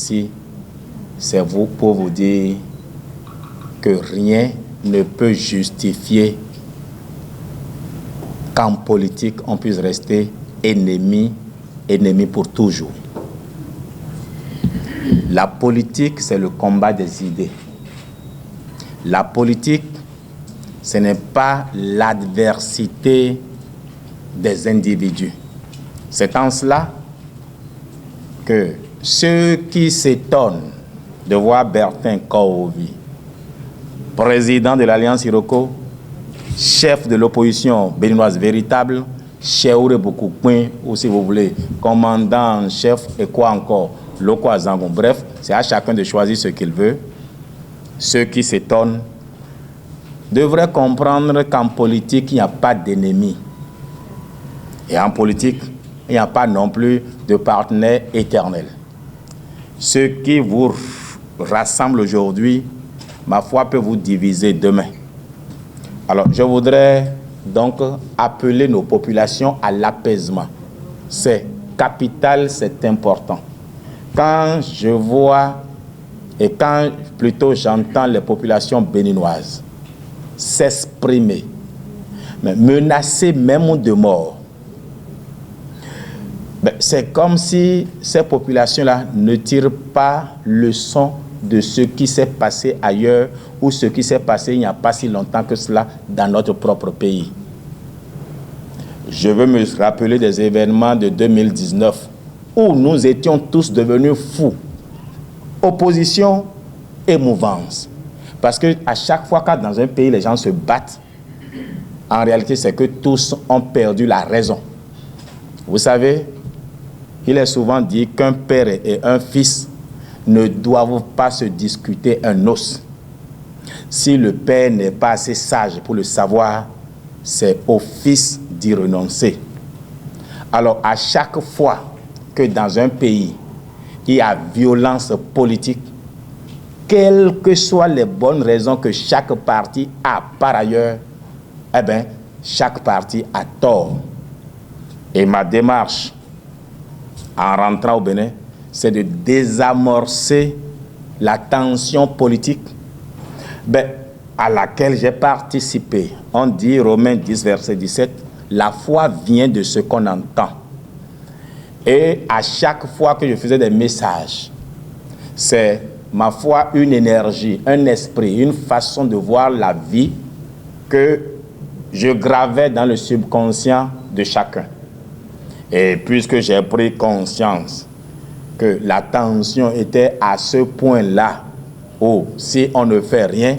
ici, c'est pour vous dire que rien ne peut justifier qu'en politique, on puisse rester ennemi pour toujours. La politique, c'est le combat des idées. La politique, ce n'est pas l'adversité des individus. C'est en cela que ceux qui s'étonnent de voir Bertin Korovi, président de l'Alliance Iroko, chef de l'opposition béninoise véritable, Cheoure Boukoupouen, ou si vous voulez, commandant en chef et quoi encore, Loko Azangon. Bref, c'est à chacun de choisir ce qu'il veut. Ceux qui s'étonnent devraient comprendre qu'en politique, il n'y a pas d'ennemi. Et en politique, il n'y a pas non plus de partenaire éternel. Ce qui vous rassemble aujourd'hui, ma foi, peut vous diviser demain. Alors, je voudrais donc appeler nos populations à l'apaisement. C'est capital, c'est important. Quand je vois et quand plutôt j'entends les populations béninoises s'exprimer, menacer même de mort, c'est comme si ces populations-là ne tirent pas leçon de ce qui s'est passé ailleurs ou ce qui s'est passé il n'y a pas si longtemps que cela dans notre propre pays. Je veux me rappeler des événements de 2019 où nous étions tous devenus fous. Opposition et mouvance. Parce qu'à chaque fois que dans un pays les gens se battent, en réalité c'est que tous ont perdu la raison. Vous savez, il est souvent dit qu'un père et un fils ne doivent pas se discuter un os. Si le père n'est pas assez sage pour le savoir, c'est au fils d'y renoncer. Alors, à chaque fois que dans un pays, il y a violence politique, quelles que soient les bonnes raisons que chaque parti a par ailleurs, eh bien, chaque parti a tort. Et ma démarche, en rentrant au Bénin, c'est de désamorcer la tension politique à laquelle j'ai participé. On dit, Romains 10, verset 17, la foi vient de ce qu'on entend. Et à chaque fois que je faisais des messages, c'est ma foi une énergie, un esprit, une façon de voir la vie que je gravais dans le subconscient de chacun. Et puisque j'ai pris conscience que la tension était à ce point-là où si on ne fait rien,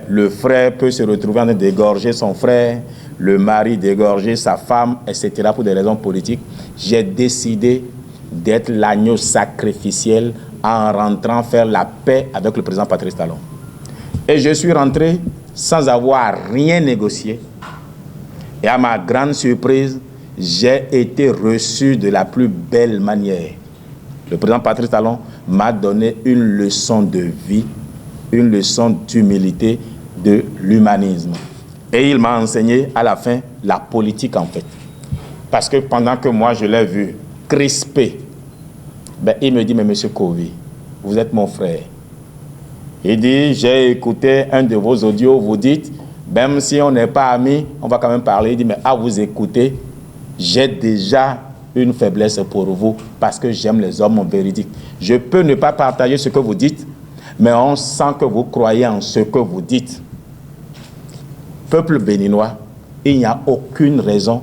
le frère peut se retrouver en train d'égorger son frère, le mari d'égorger sa femme, etc. pour des raisons politiques, j'ai décidé d'être l'agneau sacrificiel en rentrant faire la paix avec le président Patrice Talon. Et je suis rentré sans avoir rien négocié. Et à ma grande surprise, j'ai été reçu de la plus belle manière. Le président Patrice Talon m'a donné une leçon de vie, une leçon d'humilité, de l'humanisme. Et il m'a enseigné à la fin la politique en fait. Parce que pendant que moi je l'ai vu crispé, il me dit, mais monsieur Kovi, vous êtes mon frère. Il dit, j'ai écouté un de vos audios, vous dites, même si on n'est pas amis, on va quand même parler. Il dit, mais à vous écouter, j'ai déjà une faiblesse pour vous parce que j'aime les hommes véridiques. Je peux ne pas partager ce que vous dites, mais on sent que vous croyez en ce que vous dites. Peuple béninois, il n'y a aucune raison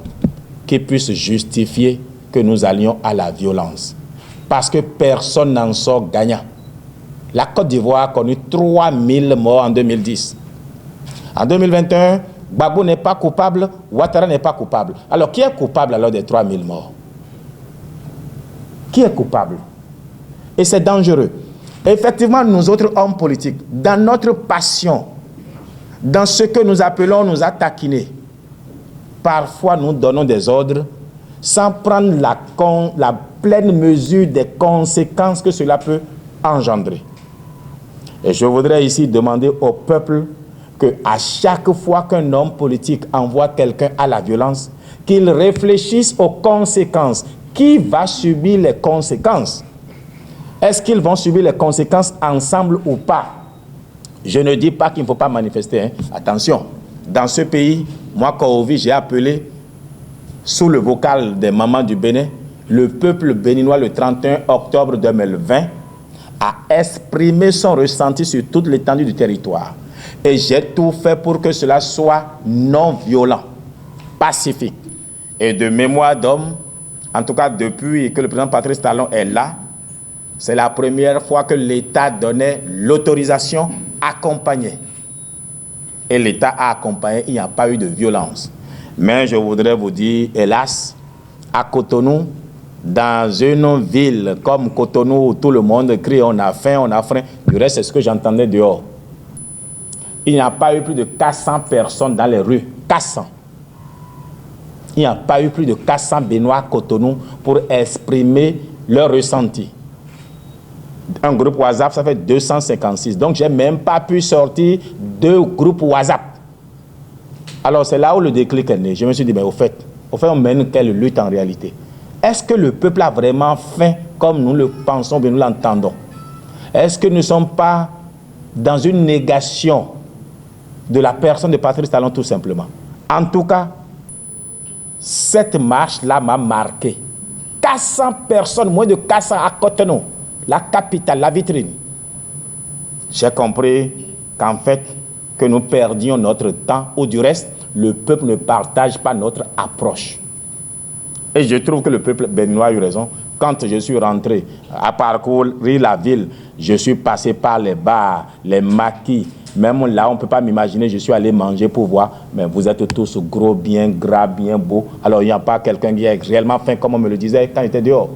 qui puisse justifier que nous allions à la violence. Parce que personne n'en sort gagnant. La Côte d'Ivoire a connu 3000 morts en 2010. En 2021, Gbagbo n'est pas coupable, Ouattara n'est pas coupable. Alors, qui est coupable alors des 3000 morts? Qui est coupable? Et c'est dangereux. Effectivement, nous autres hommes politiques, dans notre passion, dans ce que nous appelons nous a taquinés, parfois nous donnons des ordres sans prendre la pleine mesure des conséquences que cela peut engendrer. Et je voudrais ici demander au peuple qu'à chaque fois qu'un homme politique envoie quelqu'un à la violence, qu'il réfléchisse aux conséquences. Qui va subir les conséquences? Est-ce qu'ils vont subir les conséquences ensemble ou pas? Je ne dis pas qu'il ne faut pas manifester. Hein. Attention, dans ce pays, moi, Korovi, j'ai appelé, sous le vocal des mamans du Bénin, le peuple béninois le 31 octobre 2020 a exprimé son ressenti sur toute l'étendue du territoire. Et j'ai tout fait pour que cela soit non violent, pacifique. Et de mémoire d'homme, en tout cas depuis que le président Patrice Talon est là, c'est la première fois que l'État donnait l'autorisation accompagnée. Et l'État a accompagné, il n'y a pas eu de violence. Mais je voudrais vous dire, hélas, à Cotonou, dans une ville comme Cotonou où tout le monde crie on a faim, on a faim, du reste c'est ce que j'entendais dehors. Il n'y a pas eu plus de 400 personnes dans les rues. 400. Il n'y a pas eu plus de 400 Béninois à Cotonou pour exprimer leur ressenti. Un groupe WhatsApp, ça fait 256. Donc, je n'ai même pas pu sortir 2 groupes WhatsApp. Alors, c'est là où le déclic est né. Je me suis dit, mais au fait, on mène quelle lutte en réalité? Est-ce que le peuple a vraiment faim comme nous le pensons, bien nous l'entendons? Est-ce que nous ne sommes pas dans une négation de la personne de Patrice Talon, tout simplement? En tout cas, cette marche-là m'a marqué. 400 personnes, moins de 400 à Cotonou, la capitale, la vitrine. J'ai compris qu'en fait, que nous perdions notre temps, ou du reste, le peuple ne partage pas notre approche. Et je trouve que le peuple béninois a eu raison. Quand je suis rentré à parcourir la ville, je suis passé par les bars, les maquis. Même là, on ne peut pas m'imaginer, je suis allé manger pour voir. Mais vous êtes tous gros, bien gras, bien beaux. Alors, il n'y a pas quelqu'un qui a réellement faim, comme on me le disait quand j'étais dehors.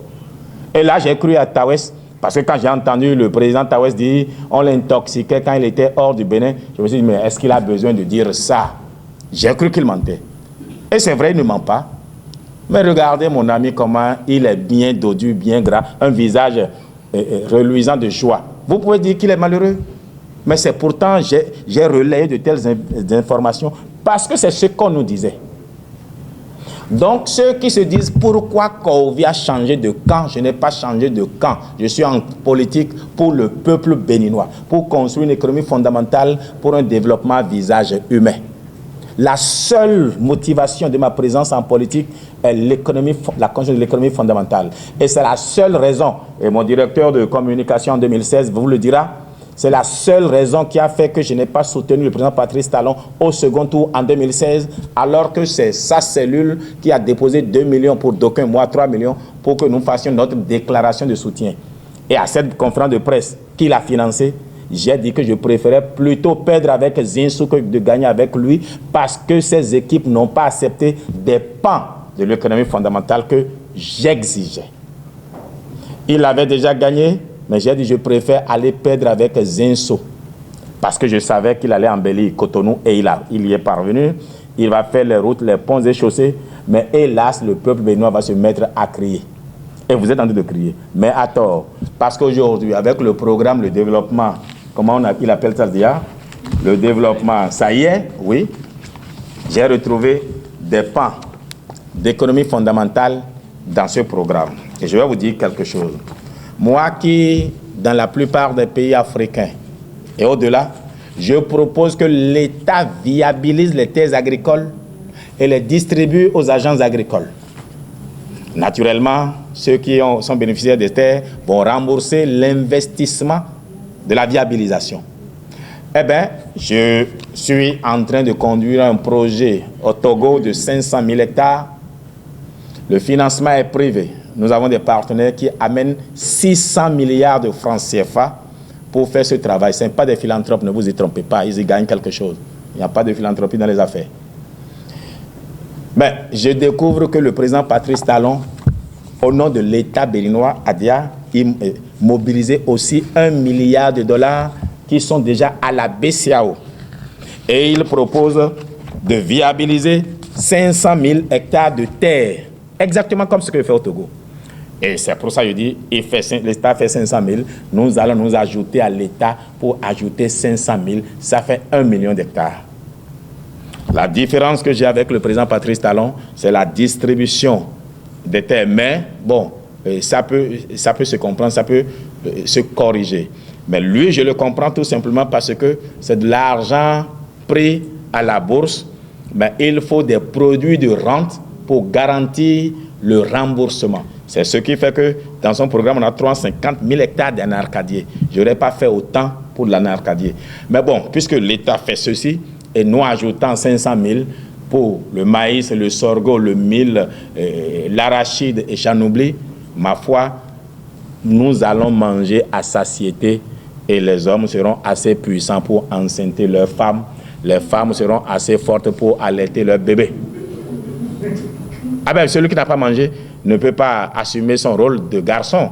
Et là, j'ai cru à Tawes, parce que quand j'ai entendu le président Tawes dire on l'intoxiquait quand il était hors du Bénin, je me suis dit, mais est-ce qu'il a besoin de dire ça? J'ai cru qu'il mentait. Et c'est vrai, il ne ment pas. Mais regardez mon ami comment il est bien dodu, bien gras, un visage reluisant de joie. Vous pouvez dire qu'il est malheureux, mais c'est pourtant, j'ai relayé de telles informations parce que c'est ce qu'on nous disait. Donc ceux qui se disent pourquoi Korovi a changé de camp, je n'ai pas changé de camp. Je suis en politique pour le peuple béninois, pour construire une économie fondamentale pour un développement à visage humain. La seule motivation de ma présence en politique est l'économie, la construction de l'économie fondamentale. Et c'est la seule raison, et mon directeur de communication en 2016 vous le dira, c'est la seule raison qui a fait que je n'ai pas soutenu le président Patrice Talon au second tour en 2016, alors que c'est sa cellule qui a déposé 2 millions pour d'aucuns mois, 3 millions, pour que nous fassions notre déclaration de soutien. Et à cette conférence de presse qu'il a financée, j'ai dit que je préférais plutôt perdre avec Zinsou que de gagner avec lui parce que ces équipes n'ont pas accepté des pans de l'économie fondamentale que j'exigeais. Il avait déjà gagné, mais j'ai dit je préfère aller perdre avec Zinsou parce que je savais qu'il allait embellir Cotonou et il y est parvenu. Il va faire les routes, les ponts et chaussées, mais hélas, le peuple béninois va se mettre à crier. Et vous êtes en train de crier, mais à tort. Parce qu'aujourd'hui, avec le programme, le développement, comment il appelle ça déjà? Le développement, ça y est, oui. J'ai retrouvé des pans d'économie fondamentale dans ce programme. Et je vais vous dire quelque chose. Moi qui, dans la plupart des pays africains et au-delà, je propose que l'État viabilise les terres agricoles et les distribue aux agences agricoles. Naturellement, ceux qui sont bénéficiaires des terres vont rembourser l'investissement de la viabilisation. Eh bien, je suis en train de conduire un projet au Togo de 500 000 hectares. Le financement est privé. Nous avons des partenaires qui amènent 600 milliards de francs CFA pour faire ce travail. Ce n'est pas des philanthropes, ne vous y trompez pas, ils y gagnent quelque chose. Il n'y a pas de philanthropie dans les affaires. Mais je découvre que le président Patrice Talon, au nom de l'État béninois, a mobilisé aussi $1 milliard qui sont déjà à la BCAO. Et il propose de viabiliser 500 000 hectares de terre, exactement comme ce que fait au Togo. Et c'est pour ça que je dis, l'État fait 500 000, nous allons nous ajouter à l'État pour ajouter 500 000, ça fait 1 million d'hectares. La différence que j'ai avec le président Patrice Talon, c'est la distribution des terres. Mais bon, ça peut se comprendre, ça peut se corriger. Mais lui, je le comprends tout simplement parce que c'est de l'argent pris à la bourse. Mais il faut des produits de rente pour garantir le remboursement. C'est ce qui fait que dans son programme, on a 350 000 hectares d'anarcadier. Je n'aurais pas fait autant pour l'anarcadier. Mais bon, puisque l'État fait ceci, et nous ajoutant 500 000 pour le maïs, le sorgho, le mil, l'arachide et j'en ma foi, nous allons manger à satiété et les hommes seront assez puissants pour enceinter leurs femmes. Les femmes seront assez fortes pour allaiter leurs bébés. Ah ben, celui qui n'a pas mangé ne peut pas assumer son rôle de garçon.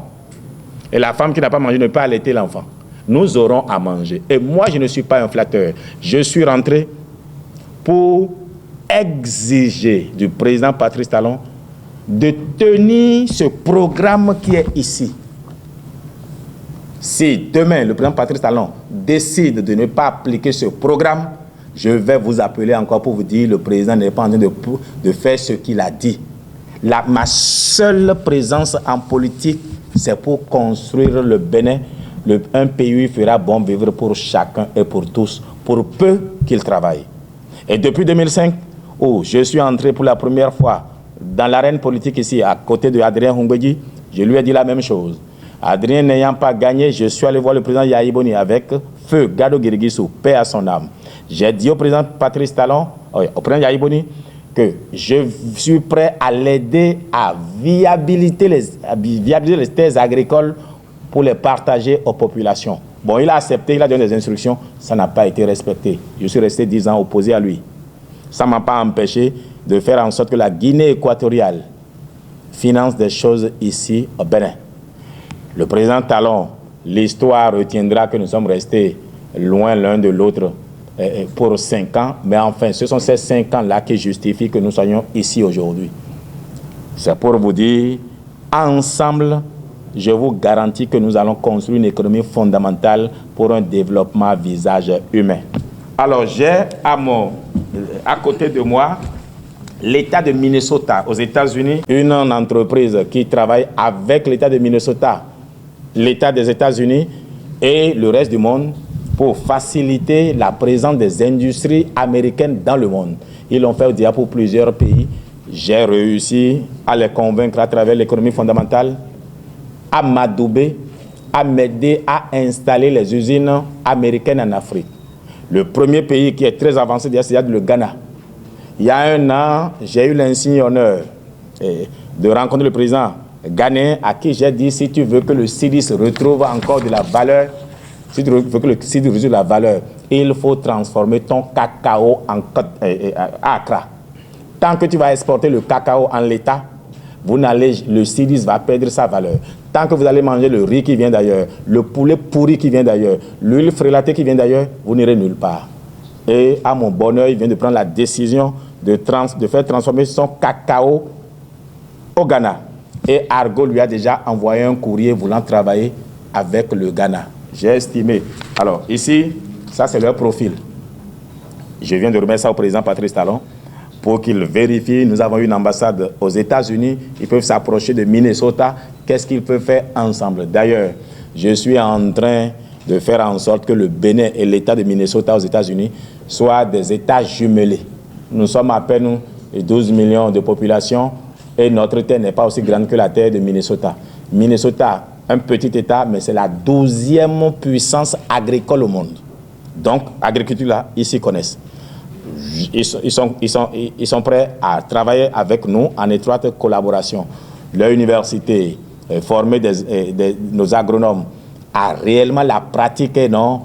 Et la femme qui n'a pas mangé ne peut pas allaiter l'enfant. Nous aurons à manger. Et moi, je ne suis pas un flatteur. Je suis rentré pour exiger du président Patrice Talon de tenir ce programme qui est ici. Si demain, le président Patrice Talon décide de ne pas appliquer ce programme, je vais vous appeler encore pour vous dire le président n'est pas en train de faire ce qu'il a dit. Ma seule présence en politique, c'est pour construire le Bénin. Un pays fera bon vivre pour chacun et pour tous, pour peu qu'il travaille. Et depuis 2005, où je suis entré pour la première fois dans l'arène politique ici, à côté de Adrien Hungwedi, je lui ai dit la même chose. Adrien n'ayant pas gagné, je suis allé voir le président Yahi Boni avec feu Gado Guiriguissou, paix à son âme. J'ai dit au président Patrice Talon, au président Yahi Boni, que je suis prêt à l'aider à viabiliser les terres agricoles pour les partager aux populations. Bon, il a accepté, il a donné des instructions, ça n'a pas été respecté. Je suis resté 10 ans opposé à lui. Ça ne m'a pas empêché de faire en sorte que la Guinée équatoriale finance des choses ici au Bénin. Le président Talon, l'histoire retiendra que nous sommes restés loin l'un de l'autre pour 5 ans, mais enfin, ce sont ces 5 ans-là qui justifient que nous soyons ici aujourd'hui. C'est pour vous dire, ensemble, je vous garantis que nous allons construire une économie fondamentale pour un développement à visage humain. Alors, j'ai à côté de moi l'État de Minnesota aux États-Unis, une entreprise qui travaille avec l'État de Minnesota, l'État des États-Unis et le reste du monde pour faciliter la présence des industries américaines dans le monde. Ils l'ont fait déjà pour plusieurs pays. J'ai réussi à les convaincre à travers l'économie fondamentale, à m'adouber, à m'aider à installer les usines américaines en Afrique. Le premier pays qui est très avancé, c'est le Ghana. Il y a 1 an, j'ai eu l'insigne honneur de rencontrer le président ghanéen à qui j'ai dit, si tu veux que le CIDIS retrouve encore de la valeur, si tu veux que le CIDIS retrouve de la valeur, il faut transformer ton cacao en Accra. Tant que tu vas exporter le cacao en l'état, le CIDIS va perdre sa valeur. Tant que vous allez manger le riz qui vient d'ailleurs, le poulet pourri qui vient d'ailleurs, l'huile frélatée qui vient d'ailleurs, vous n'irez nulle part. Et à mon bonheur, il vient de prendre la décision de faire transformer son cacao au Ghana. Et Argo lui a déjà envoyé un courrier voulant travailler avec le Ghana. J'ai estimé. Alors ici, ça c'est leur profil. Je viens de remettre ça au président Patrice Talon pour qu'il vérifie. Nous avons une ambassade aux États-Unis. Ils peuvent s'approcher de Minnesota. Qu'est-ce qu'ils peuvent faire ensemble? D'ailleurs, je suis en train de faire en sorte que le Bénin et l'État de Minnesota aux États-Unis soient des États jumelés. Nous sommes à peine 12 millions de population et notre terre n'est pas aussi grande que la terre de Minnesota. Minnesota, un petit État, mais c'est la 12e puissance agricole au monde. Donc, agriculture là, ils s'y connaissent. Ils sont prêts à travailler avec nous en étroite collaboration. Leur université, former nos agronomes, à réellement la pratiquer, non,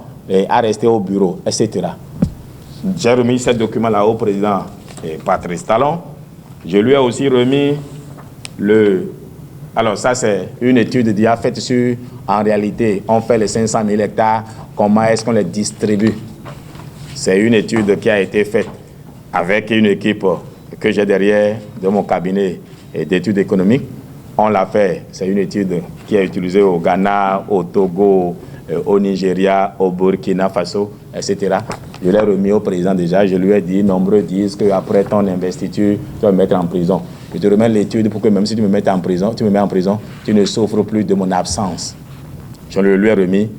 à rester au bureau, etc. J'ai remis ce document-là au président Patrice Talon. Je lui ai aussi remis alors ça c'est une étude déjà faite sur, en réalité, on fait les 500 000 hectares, comment est-ce qu'on les distribue. C'est une étude qui a été faite avec une équipe que j'ai derrière de mon cabinet d'études économiques. On l'a fait, c'est une étude qui est utilisée au Ghana, au Togo, au Nigeria, au Burkina Faso, etc. Je l'ai remis au président déjà, je lui ai dit, nombreux disent qu'après ton investiture, tu vas me mettre en prison. Je te remets l'étude pour que même si tu me mets en prison, tu ne souffres plus de mon absence. je le lui ai remis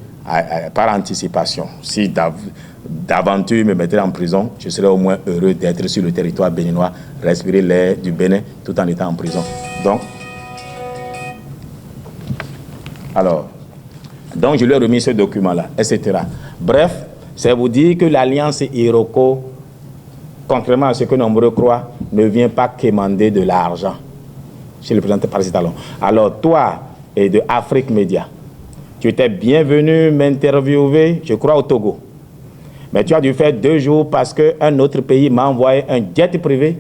par anticipation. Si d'aventure il me mettait en prison, je serais au moins heureux d'être sur le territoire béninois, respirer l'air du Bénin tout en étant en prison. Donc je lui ai remis ce document-là, etc. Bref, c'est vous dire que l'alliance Iroko, contrairement à ce que nombreux croient, ne vient pas quémander de l'argent chez le président Patrice Talon. Alors toi et de Afrique Média, tu étais bienvenu m'interviewer, je crois, au Togo. Mais tu as dû faire 2 jours parce qu'un autre pays m'a envoyé un jet privé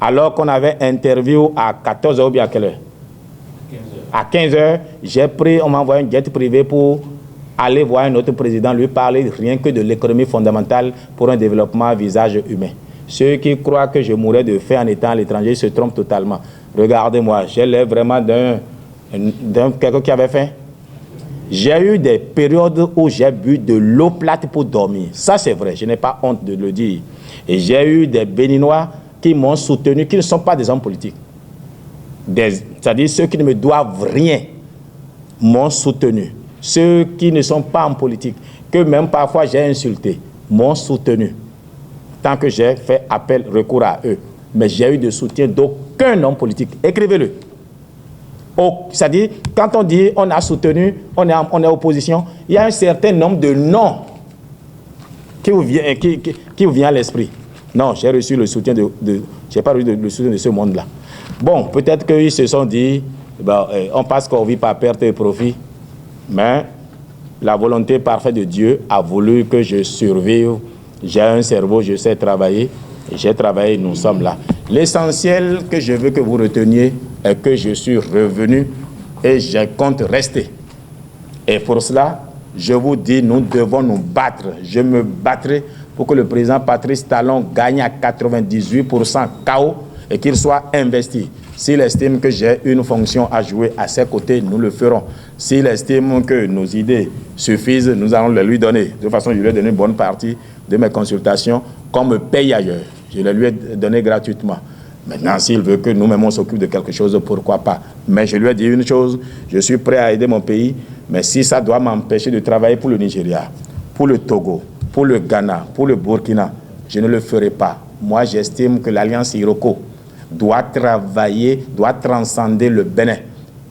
alors qu'on avait interview à 14h ou bien à quelle heure? 15h. À 15h, on m'a envoyé un jet privé pour aller voir un autre président, lui parler rien que de l'économie fondamentale pour un développement à visage humain. Ceux qui croient que je mourrais de faim en étant à l'étranger se trompent totalement. Regardez-moi, j'ai l'air vraiment d'un quelqu'un qui avait faim. J'ai eu des périodes où j'ai bu de l'eau plate pour dormir. Ça, c'est vrai, je n'ai pas honte de le dire. Et j'ai eu des Béninois qui m'ont soutenu, qui ne sont pas des hommes politiques. C'est-à-dire ceux qui ne me doivent rien m'ont soutenu. Ceux qui ne sont pas en politique, que même parfois j'ai insulté, m'ont soutenu. Tant que j'ai fait appel, recours à eux. Mais j'ai eu de soutien d'aucun homme politique. Écrivez-le. C'est-à-dire, quand on dit on a soutenu, on est opposition, il y a un certain nombre de noms qui vous vient à l'esprit. Non, j'ai reçu le soutien j'ai pas reçu le soutien de ce monde-là. Bon, peut-être qu'ils se sont dit, on passe qu'on vit par perte et profit, mais la volonté parfaite de Dieu a voulu que je survive. J'ai un cerveau, je sais travailler, j'ai travaillé, nous sommes là. L'essentiel que je veux que vous reteniez est que je suis revenu et je compte rester. Et pour cela, je vous dis, nous devons nous battre. Je me battrai pour que le président Patrice Talon gagne à 98% KO et qu'il soit investi. S'il estime que j'ai une fonction à jouer à ses côtés, nous le ferons. S'il estime que nos idées suffisent, nous allons les lui donner. De toute façon, je lui ai donné une bonne partie de mes consultations qu'on me paye ailleurs. Je les lui ai donné gratuitement. Maintenant, s'il veut que nous-mêmes on s'occupe de quelque chose, pourquoi pas. Mais je lui ai dit une chose, je suis prêt à aider mon pays, mais si ça doit m'empêcher de travailler pour le Nigeria, pour le Togo, pour le Ghana, pour le Burkina, je ne le ferai pas. Moi, j'estime que l'Alliance Iroko doit travailler, doit transcender le Bénin.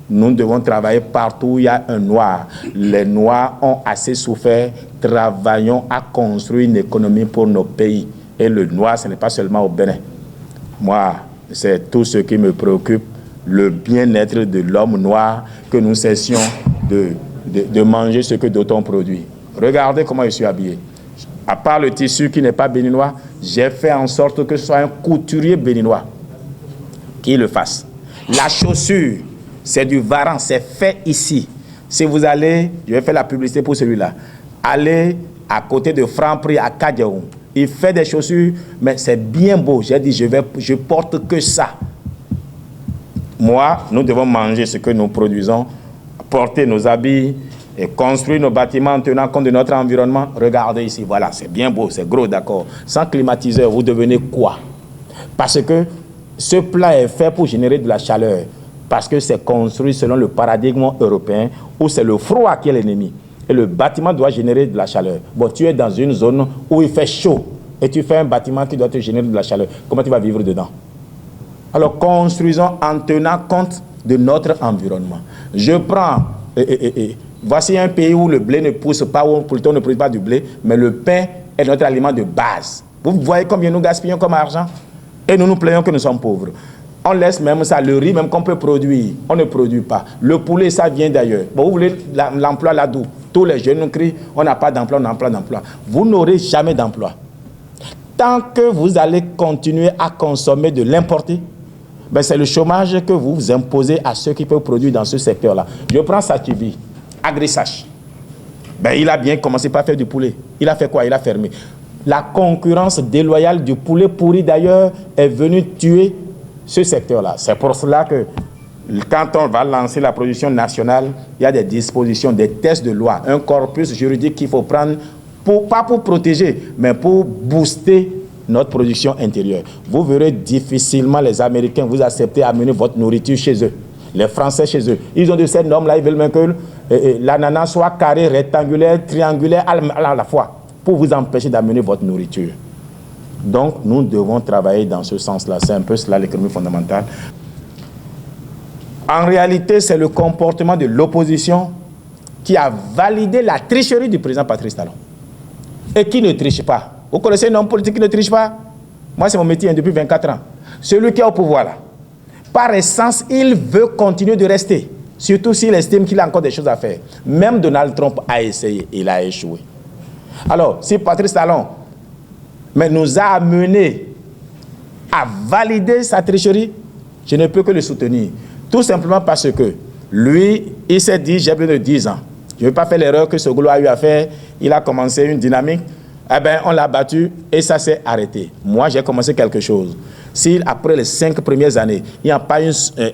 Nous devons travailler partout où il y a un noir. Les noirs ont assez souffert. Travaillons à construire une économie pour nos pays. Et le noir, ce n'est pas seulement au Bénin. Moi, c'est tout ce qui me préoccupe, le bien-être de l'homme noir, que nous cessions de manger ce que d'autres ont produit. Regardez comment je suis habillé. À part le tissu qui n'est pas béninois, j'ai fait en sorte que ce soit un couturier béninois qui le fasse. La chaussure, c'est du Varan, c'est fait ici. Si vous allez, je vais faire la publicité pour celui-là, allez à côté de Franprix à Kadiaoum. Il fait des chaussures, mais c'est bien beau. J'ai dit, je porte que ça. Moi, nous devons manger ce que nous produisons, porter nos habits et construire nos bâtiments en tenant compte de notre environnement. Regardez ici, voilà, c'est bien beau, c'est gros, d'accord. Sans climatiseur, vous devenez quoi? Parce que ce plat est fait pour générer de la chaleur. Parce que c'est construit selon le paradigme européen où c'est le froid qui est l'ennemi. Et le bâtiment doit générer de la chaleur. Bon, tu es dans une zone où il fait chaud et tu fais un bâtiment qui doit te générer de la chaleur. Comment tu vas vivre dedans? Alors, construisons en tenant compte de notre environnement. Je prends... voici un pays où le blé ne pousse pas, où plutôt ne produit pas du blé, mais le pain est notre aliment de base. Vous voyez combien nous gaspillons comme argent? Et nous nous plaignons que nous sommes pauvres. On laisse même ça, le riz même qu'on peut produire, on ne produit pas. Le poulet, ça vient d'ailleurs. Bon, vous voulez l'emploi là-d'où? Tous les jeunes nous crient, on n'a pas d'emploi, on n'a pas d'emploi. Vous n'aurez jamais d'emploi. Tant que vous allez continuer à consommer de l'importé, ben c'est le chômage que vous imposez à ceux qui peuvent produire dans ce secteur-là. Je prends Sativi, Agrisache. Ben, il a bien commencé par faire du poulet. Il a fait quoi? Il a fermé. La concurrence déloyale du poulet pourri d'ailleurs est venue tuer ce secteur-là. C'est pour cela que quand on va lancer la production nationale, il y a des dispositions, des tests de loi, un corpus juridique qu'il faut prendre, pas pour protéger, mais pour booster notre production intérieure. Vous verrez difficilement les Américains vous accepter à amener votre nourriture chez eux. Les Français chez eux, ils ont de ces normes-là, ils veulent même que l'ananas soit carré, rectangulaire, triangulaire à la fois, pour vous empêcher d'amener votre nourriture. Donc, nous devons travailler dans ce sens-là. C'est un peu cela l'économie fondamentale. En réalité, c'est le comportement de l'opposition qui a validé la tricherie du président Patrice Talon. Et qui ne triche pas. Vous connaissez un homme politique qui ne triche pas? Moi, c'est mon métier depuis 24 ans. Celui qui est au pouvoir, là, par essence, il veut continuer de rester. Surtout s'il estime qu'il a encore des choses à faire. Même Donald Trump a essayé, il a échoué. Alors, si Patrice Talon nous a amenés à valider sa tricherie, je ne peux que le soutenir. Tout simplement parce que lui, il s'est dit, j'ai plus de 10 ans. Je ne vais pas faire l'erreur que ce Golo a eu à faire. Il a commencé une dynamique. Eh bien, on l'a battu et ça s'est arrêté. Moi, j'ai commencé quelque chose. Si après les 5 premières années, il n'y a pas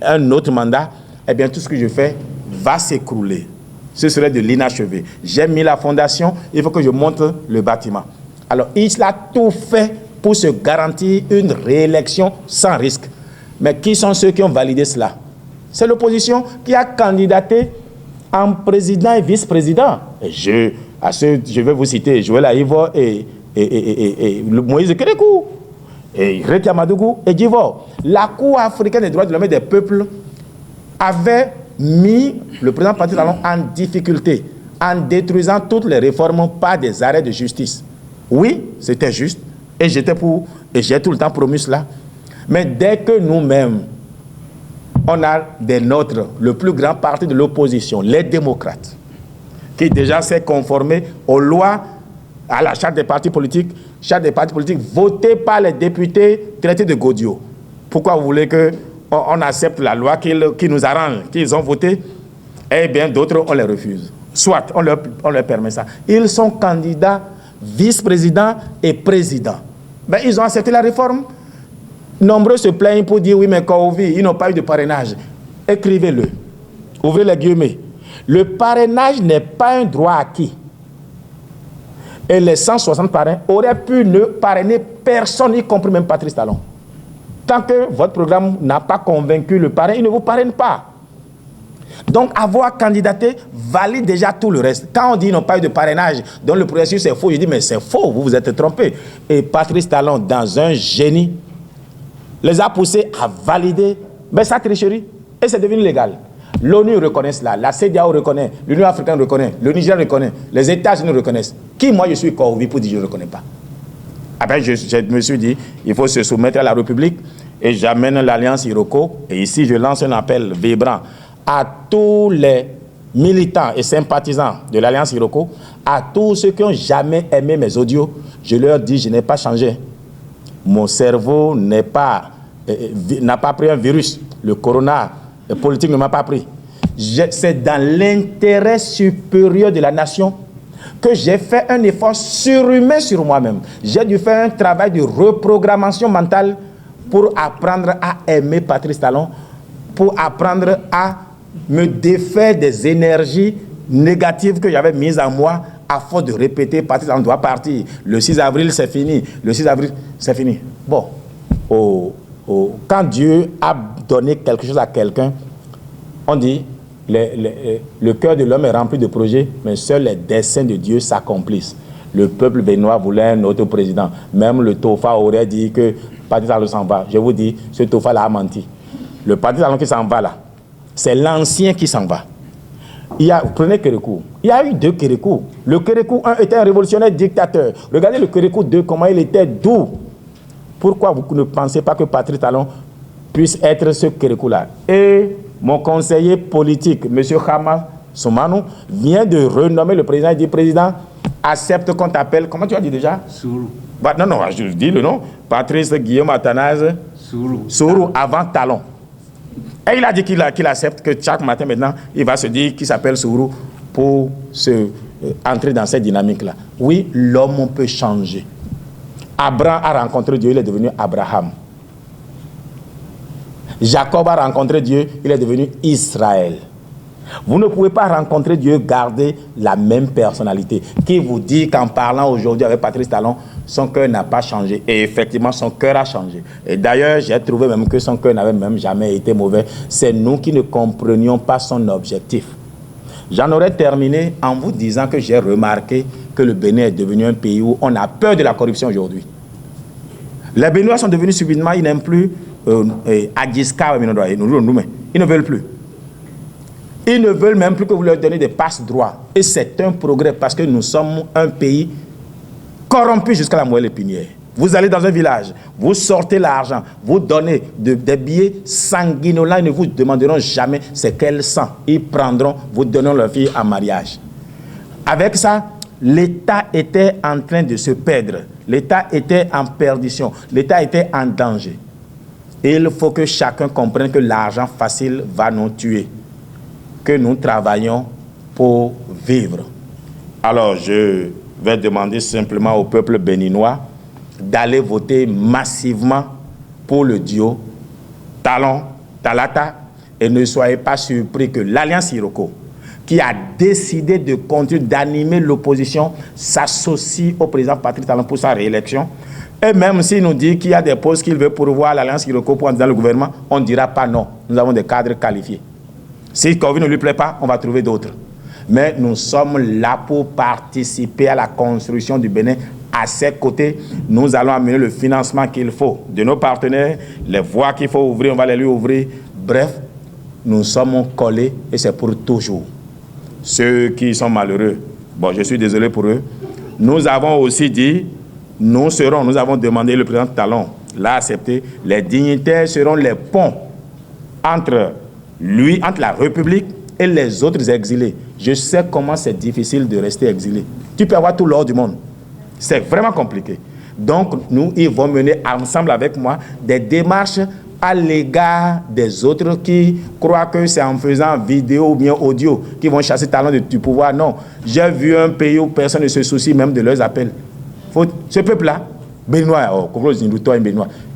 un autre mandat, eh bien, tout ce que je fais va s'écrouler. Ce serait de l'inachevé. J'ai mis la fondation, il faut que je monte le bâtiment. Alors, il a tout fait pour se garantir une réélection sans risque. Mais qui sont ceux qui ont validé cela? C'est l'opposition qui a candidaté en président et vice-président. Et je vais vous citer Joël Aïvo et Moïse Kérékou, et Reti Amadougou et Djivor. La Cour africaine des droits de l'homme et des peuples avait mis le président Patrice Talon en difficulté en détruisant toutes les réformes par des arrêts de justice. Oui, c'était juste, et j'étais pour, et j'ai tout le temps promis cela. Mais dès que nous-mêmes, on a des nôtres, le plus grand parti de l'opposition, les démocrates, qui déjà s'est conformé aux lois, à la charte des partis politiques votée par les députés traités de Godio. Pourquoi vous voulez qu'on accepte la loi qui nous arrange, qu'ils ont votée? Eh bien, d'autres, on les refuse. Soit, on leur permet ça. Ils sont candidats vice-président et président. Ben, ils ont accepté la réforme. Nombreux se plaignent pour dire, oui, mais Kouvi, ils n'ont pas eu de parrainage. Écrivez-le. Ouvrez les guillemets. Le parrainage n'est pas un droit acquis. Et les 160 parrains auraient pu ne parrainer personne, y compris même Patrice Talon. Tant que votre programme n'a pas convaincu le parrain, il ne vous parraine pas. Donc, avoir candidaté valide déjà tout le reste. Quand on dit qu'ils n'ont pas eu de parrainage, donc le processus c'est faux, je dis, mais c'est faux, vous vous êtes trompé. Et Patrice Talon, dans un génie, les a poussés à valider sa tricherie. Et c'est devenu légal. L'ONU reconnaît cela, la CEDEAO reconnaît, l'Union africaine reconnaît, le Niger reconnaît, les États-Unis reconnaissent. Qui, moi, je suis Kouvi pour dire que je ne reconnais pas? Ah ben, je me suis dit, il faut se soumettre à la République et j'amène l'Alliance Iroko. Et ici, je lance un appel vibrant à tous les militants et sympathisants de l'Alliance Iroko, à tous ceux qui n'ont jamais aimé mes audios. Je leur dis, je n'ai pas changé. Mon cerveau n'a pas pris un virus. Le corona politique ne m'a pas pris. C'est dans l'intérêt supérieur de la nation que j'ai fait un effort surhumain sur moi-même. J'ai dû faire un travail de reprogrammation mentale pour apprendre à aimer Patrice Talon, pour apprendre à me défaire des énergies négatives que j'avais mises en moi à force de répéter, Patrice Talon doit partir. Le 6 avril, c'est fini. Le 6 avril, c'est fini. Bon, quand Dieu a donné quelque chose à quelqu'un, on dit le cœur de l'homme est rempli de projets, mais seuls les desseins de Dieu s'accomplissent. Le peuple béninois voulait un autre président. Même le Tofa aurait dit que Patrice Talon s'en va. Je vous dis, ce Tofa-là a menti. Le Patrice Talon qui s'en va là, c'est l'ancien qui s'en va. Vous prenez Kérékou. Il y a eu 2 Kérékou. Le Kérékou 1 était un révolutionnaire dictateur. Regardez le Kérékou 2, comment il était doux. Pourquoi vous ne pensez pas que Patrice Talon puisse être ce Kérékou-là? Et mon conseiller politique, M. Khama Soumanou, vient de renommer le président. Il dit, président, accepte qu'on t'appelle. Comment tu as dit déjà? Sourou. Non, je dis le nom. Patrice Guillaume Athanase Sourou, avant Talon. Et il a dit qu'il accepte que chaque matin maintenant, il va se dire qu'il s'appelle Sourou pour entrer dans cette dynamique-là. Oui, l'homme peut changer. Abraham a rencontré Dieu, il est devenu Abraham. Jacob a rencontré Dieu, il est devenu Israël. Vous ne pouvez pas rencontrer Dieu, garder la même personnalité. Qui vous dit qu'en parlant aujourd'hui avec Patrice Talon, son cœur n'a pas changé. Et effectivement, son cœur a changé. Et d'ailleurs, j'ai trouvé même que son cœur n'avait même jamais été mauvais. C'est nous qui ne comprenions pas son objectif. J'en aurais terminé en vous disant que j'ai remarqué que le Bénin est devenu un pays où on a peur de la corruption aujourd'hui. Les Béninois sont devenus subitement, ils n'aiment plus Adjiska, ils ne veulent plus. Ils ne veulent même plus que vous leur donnez des passe-droits. Et c'est un progrès parce que nous sommes un pays corrompu jusqu'à la moelle épinière. Vous allez dans un village, vous sortez l'argent, vous donnez des billets sanguinolents, ils ne vous demanderont jamais c'est quel sang. Ils prendront, vous donneront leur fille en mariage. Avec ça, l'État était en train de se perdre. L'État était en perdition. L'État était en danger. Et il faut que chacun comprenne que l'argent facile va nous tuer. Que nous travaillons pour vivre. Alors, je vais demander simplement au peuple béninois d'aller voter massivement pour le duo Talon, Talata, et ne soyez pas surpris que l'Alliance Iroko, qui a décidé de continuer d'animer l'opposition, s'associe au président Patrice Talon pour sa réélection. Et même s'il nous dit qu'il y a des postes qu'il veut pourvoir à l'Alliance Iroko pour entrer dans le gouvernement, on ne dira pas non. Nous avons des cadres qualifiés. Si Covid ne lui plaît pas, on va trouver d'autres. Mais nous sommes là pour participer à la construction du Bénin. À ses côtés, nous allons amener le financement qu'il faut de nos partenaires, les voies qu'il faut ouvrir, on va les lui ouvrir. Bref, nous sommes collés et c'est pour toujours. Ceux qui sont malheureux, bon, je suis désolé pour eux. Nous avons aussi dit, nous avons demandé, le président Talon l'a accepté, les dignitaires seront les ponts entre la République et les autres exilés. Je sais comment c'est difficile de rester exilé. Tu peux avoir tout l'or du monde. C'est vraiment compliqué. Donc, ils vont mener ensemble avec moi des démarches à l'égard des autres qui croient que c'est en faisant vidéo ou bien audio qu'ils vont chasser Talon du pouvoir. Non. J'ai vu un pays où personne ne se soucie même de leurs appels. Ce peuple-là, Béninois,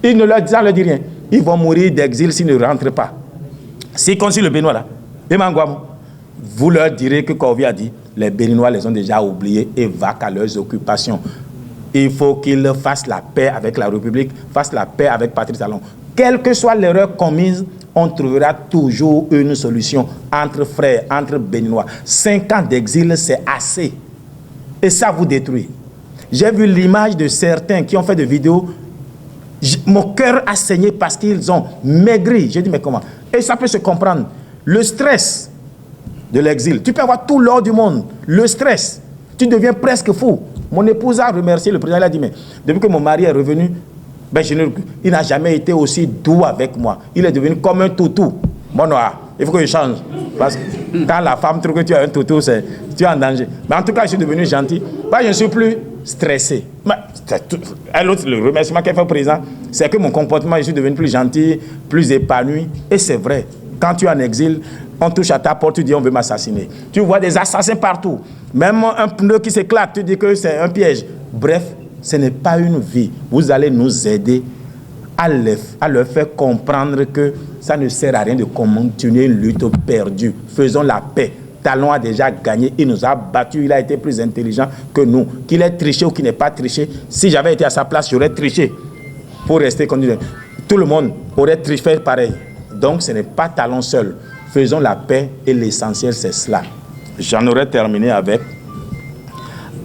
ils ne leur disent rien. Ils vont mourir d'exil s'ils ne rentrent pas. S'ils continuent le Béninois là, vous leur direz que Corvi a dit, les Béninois les ont déjà oubliés et vaquent à leurs occupations. Il faut qu'ils fassent la paix avec la République, fassent la paix avec Patrice Talon. Quelle que soit l'erreur commise, on trouvera toujours une solution entre frères, entre Béninois. 5 ans d'exil, c'est assez. Et ça vous détruit. J'ai vu l'image de certains qui ont fait des vidéos. Mon cœur a saigné parce qu'ils ont maigri. J'ai dit, mais comment? Et ça peut se comprendre. Le stress de l'exil. Tu peux avoir tout l'or du monde. Le stress. Tu deviens presque fou. Mon épouse a remercié le président. Il a dit, mais depuis que mon mari est revenu, il n'a jamais été aussi doux avec moi. Il est devenu comme un toutou. Bon, non, il faut que je change. Parce que quand la femme trouve que tu as un toutou, tu es en danger. Mais en tout cas, je suis devenu gentil. Je ne suis plus stressé. Le remerciement qu'elle fait au président, c'est que mon comportement, je suis devenu plus gentil, plus épanoui. Et c'est vrai. Quand tu es en exil, on touche à ta porte, tu dis on veut m'assassiner. Tu vois des assassins partout. Même un pneu qui s'éclate, tu dis que c'est un piège. Bref, ce n'est pas une vie. Vous allez nous aider à leur faire comprendre que ça ne sert à rien de continuer une lutte perdue. Faisons la paix. Talon a déjà gagné, il nous a battus, il a été plus intelligent que nous. Qu'il ait triché ou qu'il n'ait pas triché, si j'avais été à sa place, j'aurais triché pour rester connu. Tout le monde aurait triché pareil. Donc ce n'est pas Talon seul. Faisons la paix et l'essentiel c'est cela. J'en aurais terminé avec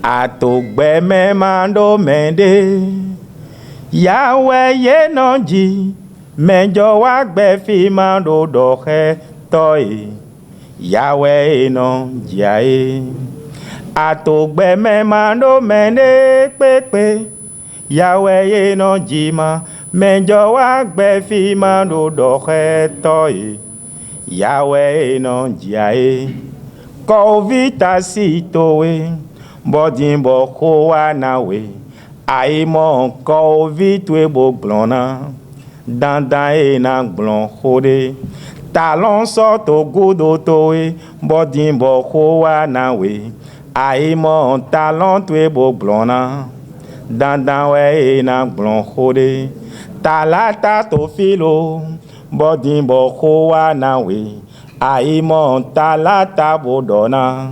Atogbe mando mende Yahweh yenonji menjo wagbe fi mando dohe toy Yahweh non jae Atogbe mando mende pepe Yahweh yenonji ma menjo wagbe fi mando dohe toy Yahweh non jae Kovita sitowe Bodimbo kowa nawe Aimo kovitwe bo glona Dandan e na glon hode Talon soto gudo towe Bodimbo kowa nawe Aimo talon twe bo glona Dandan we e na glon hode Talata to filo Bodimbo kowa nawe Aïmon talata bodona.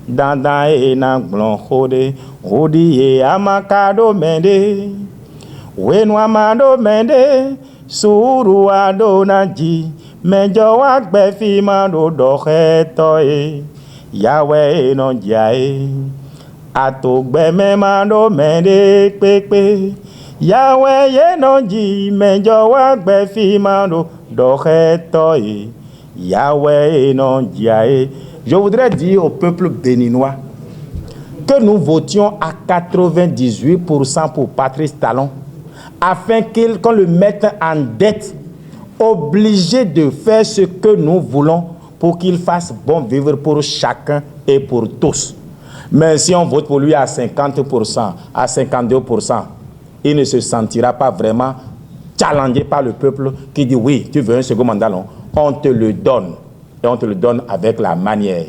Dandan e na glon hode. Hodi e amakado mende. Wenu amado mende. Suru adonaji. Menjo wakbe fima do dohe toye. Yahweh non jae. Atogbe me mando mende pepe. Yahweh ye non ji menjo wakbe fima do dohe toye. Yahweh non jae. Je voudrais dire au peuple béninois que nous votions à 98% pour Patrice Talon, afin qu'on le mette en dette, obligé de faire ce que nous voulons pour qu'il fasse bon vivre pour chacun et pour tous. Mais si on vote pour lui à 50%, à 52%, il ne se sentira pas vraiment challengé par le peuple qui dit oui, tu veux un second mandat, non, on te le donne. Et on te le donne avec la manière.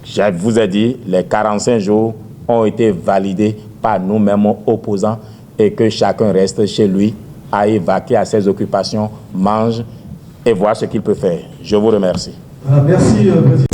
Je vous ai dit, les 45 jours ont été validés par nous-mêmes opposants et que chacun reste chez lui, aille vaquer à ses occupations, mange et voir ce qu'il peut faire. Je vous remercie. Merci, Président.